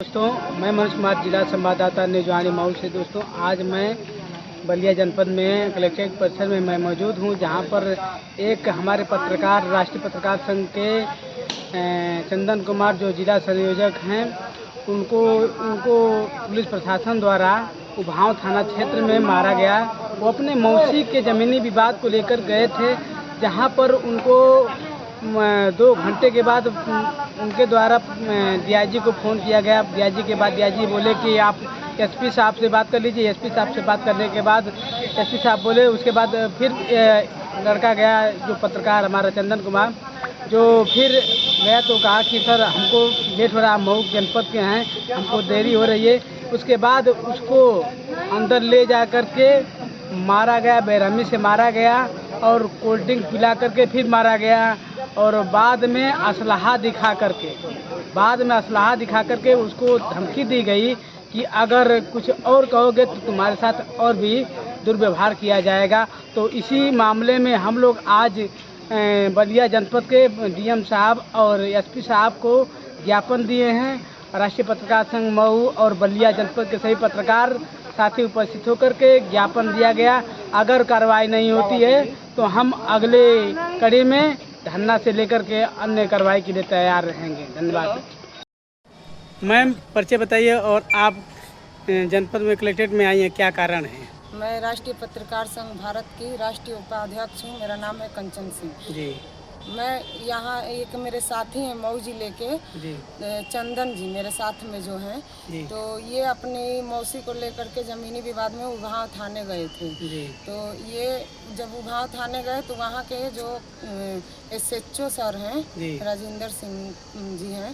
दोस्तों, मैं मनोज कुमार, जिला संवाददाता निजवानी मऊ से। दोस्तों, आज मैं बलिया जनपद में कलेक्ट्रेट परिसर में मैं मौजूद हूं, जहां पर एक हमारे पत्रकार, राष्ट्रीय पत्रकार संघ के चंदन कुमार, जो जिला संयोजक हैं, उनको पुलिस प्रशासन द्वारा उभाव थाना क्षेत्र में मारा गया। वो अपने मौसी के ज़मीनी विवाद को लेकर गए थे, जहां पर उनको 2 घंटे के बाद उनके द्वारा डीआईजी को फ़ोन किया गया। डीआईजी के बाद डीआईजी बोले कि आप एसपी साहब से बात कर लीजिए। एसपी साहब से बात करने के बाद एसपी साहब बोले, उसके बाद फिर लड़का गया, जो पत्रकार हमारा चंदन कुमार, जो फिर गया तो कहा कि सर, हमको लेट हो रहा, मऊ जनपद के हैं, हमको देरी हो रही है। उसके बाद उसको अंदर ले जा कर के मारा गया, बेरहमी से मारा गया और कोल्ड ड्रिंक पिला करके फिर मारा गया। और बाद में असलहा दिखा करके उसको धमकी दी गई कि अगर कुछ और कहोगे तो तुम्हारे साथ और भी दुर्व्यवहार किया जाएगा। तो इसी मामले में हम लोग आज बलिया जनपद के डीएम साहब और एसपी साहब को ज्ञापन दिए हैं। राष्ट्रीय पत्रकार संघ मऊ और बलिया जनपद के सभी पत्रकार साथी उपस्थित होकर के ज्ञापन दिया गया। अगर कार्रवाई नहीं होती है तो हम अगले कड़ी में धरना से लेकर के अन्य कार्रवाई के लिए तैयार रहेंगे। धन्यवाद। मैम, परिचय बताइए और आप जनपद में कलेक्ट्रेट में आई हैं, क्या कारण है? मैं राष्ट्रीय पत्रकार संघ भारत की राष्ट्रीय उपाध्यक्ष हूँ। मेरा नाम है कंचन सिंह जी। मैं यहाँ, एक मेरे साथी हैं मऊ जिले के जी। चंदन जी मेरे साथ में जो हैं, तो ये अपनी मौसी को लेकर के ज़मीनी विवाद में उभाव थाने गए थे। जी। तो ये जब उभाव थाने गए तो वहाँ के जो एसएचओ सर हैं, राजेंद्र सिंह जी हैं,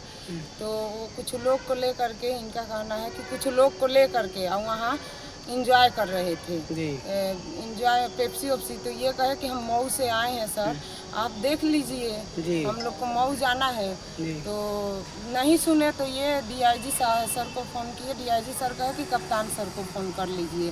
तो वो कुछ लोग को लेकर के, इनका कहना है कि कुछ लोग को लेकर के और वहाँ इंजॉय कर रहे थे, इंजॉय पेप्सी ओप्सी। तो ये कहे कि हम मऊ से आए हैं सर, आप देख लीजिए, हम लोग को मऊ जाना है। तो नहीं सुने तो ये डीआईजी सर को फ़ोन किए। डीआईजी सर कहे कि कप्तान सर को फ़ोन कर लीजिए।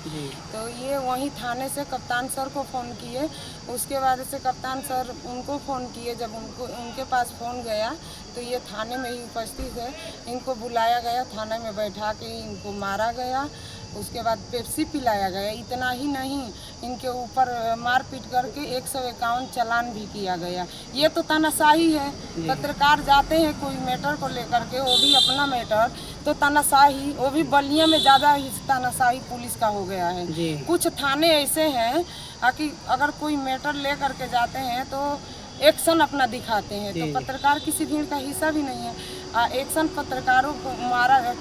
तो ये वहीं थाने से कप्तान सर को फ़ोन किए। उसके बाद से कप्तान सर उनको फ़ोन किए। जब उनके पास फ़ोन गया तो ये थाने में ही उपस्थित है। इनको बुलाया गया, थाने में बैठा के इनको मारा गया। उसके बाद पेप्सी पिलाया गया। इतना ही नहीं, इनके ऊपर मारपीट करके 151 चालान भी किया गया। ये तो तानाशाही है। पत्रकार जाते हैं कोई मैटर को लेकर के, वो भी अपना मैटर, तो तानाशाही, वो भी बलिया में ज़्यादा ही तानाशाही पुलिस का हो गया है। कुछ थाने ऐसे हैं कि अगर कोई मैटर ले करके जाते हैं तो एक्शन अपना दिखाते हैं। तो पत्रकार किसी भीड़ का हिस्सा भी नहीं है। एक्शन पत्रकारों को मारा,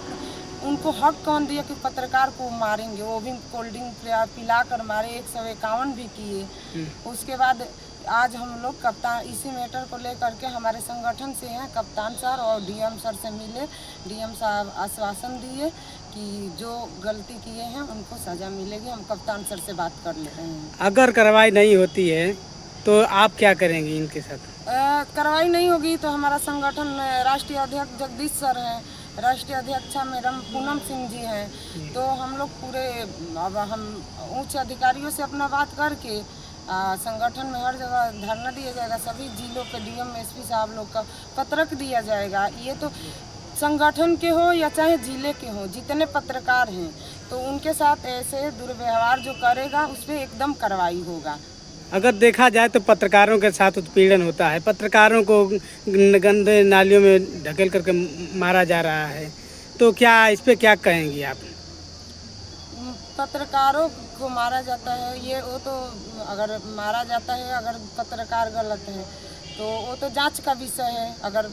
उनको हक कौन दिया कि पत्रकार को मारेंगे? वो भी कोल्ड ड्रिंक पिला कर मारे, 151 भी किए। उसके बाद आज हम लोग कप्तान, इसी मैटर को लेकर के हमारे संगठन से हैं, कप्तान सर और डीएम सर से मिले। डीएम साहब आश्वासन दिए कि जो गलती किए हैं उनको सज़ा मिलेगी। हम कप्तान सर से बात कर ले रहे हैं। अगर कार्रवाई नहीं होती है तो आप क्या करेंगी इनके साथ? कार्रवाई नहीं होगी तो हमारा संगठन, राष्ट्रीय अध्यक्ष जगदीश सर हैं, राष्ट्रीय अध्यक्षा मैडम पूनम सिंह जी हैं, तो हम लोग पूरे, अब हम उच्च अधिकारियों से अपना बात करके संगठन में हर जगह धरना दिया जाएगा। सभी जिलों के डीएम एसपी साहब लोग का पत्रक दिया जाएगा। ये तो संगठन के हो या चाहे जिले के हो, जितने पत्रकार हैं, तो उनके साथ ऐसे दुर्व्यवहार जो करेगा उस पर एकदम कार्रवाई होगा। अगर देखा जाए तो पत्रकारों के साथ उत्पीड़न होता है, पत्रकारों को गंदे नालियों में ढकेल करके मारा जा रहा है, तो क्या इस पे क्या कहेंगी आप? पत्रकारों को मारा जाता है, ये वो तो अगर मारा जाता है, अगर पत्रकार गलत है तो वो तो जांच का विषय है, अगर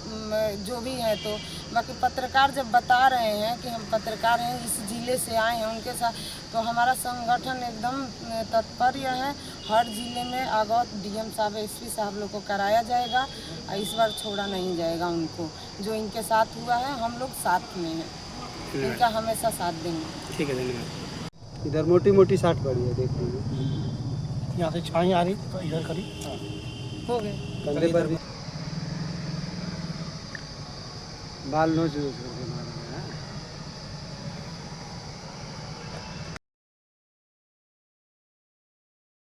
जो भी है तो। बाकी पत्रकार जब बता रहे हैं कि हम पत्रकार हैं, इस जिले से आए हैं, उनके साथ, तो हमारा संगठन एकदम तत्पर है। हर जिले में आगत डीएम साहब, एसपी साहब लोग को कराया जाएगा और इस बार छोड़ा नहीं जाएगा उनको। जो इनके साथ हुआ है, हम लोग साथ में हैं, इनका हमेशा साथ देंगे। ठीक है, धन्यवाद। इधर मोटी मोटी साठ पड़ी है, देख लीजिए, यहाँ से छाई आ रही तो इधर करी हो गए, कंधे पर भी बाल नोच